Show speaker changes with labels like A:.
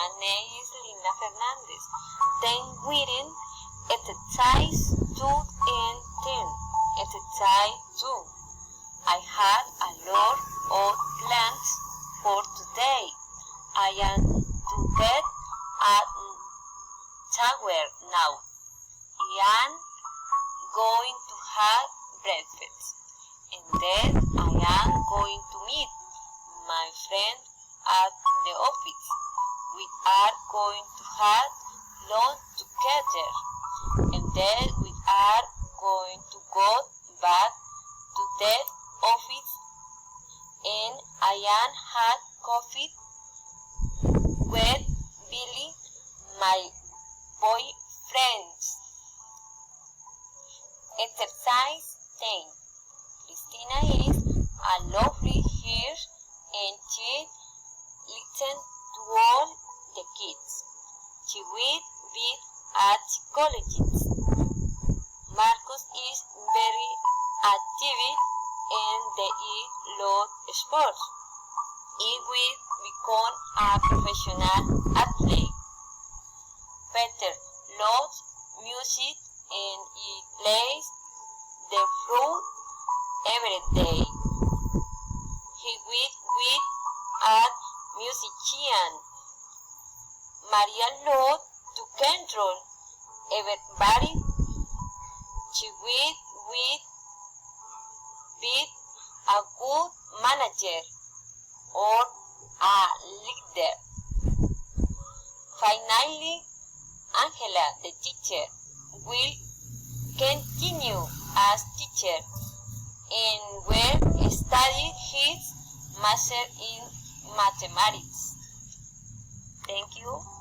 A: My name is Linda Fernandez. Then reading exercise 2 and 10. Exercise 2. I had a lot of plans for today. I am to get at shower now. I am going to have breakfast. And then I am going to meet my friend at the office. We are going to have lunch together. And then we are going to go back to the office. And I am had coffee with Billy, my boyfriend. Exercise 10. Christina is a lovely hair and she listens to all the kids. She will be a psychologist. Marcus is very active and they eat lot of sports. He will become a professional athlete. Peter loves music and he plays the flute every day. He will be a musician. Maria loves to control everybody. She will be a good manager or a leader. Finally, Angela, the teacher, will continue as teacher and will study his master in mathematics. Thank you.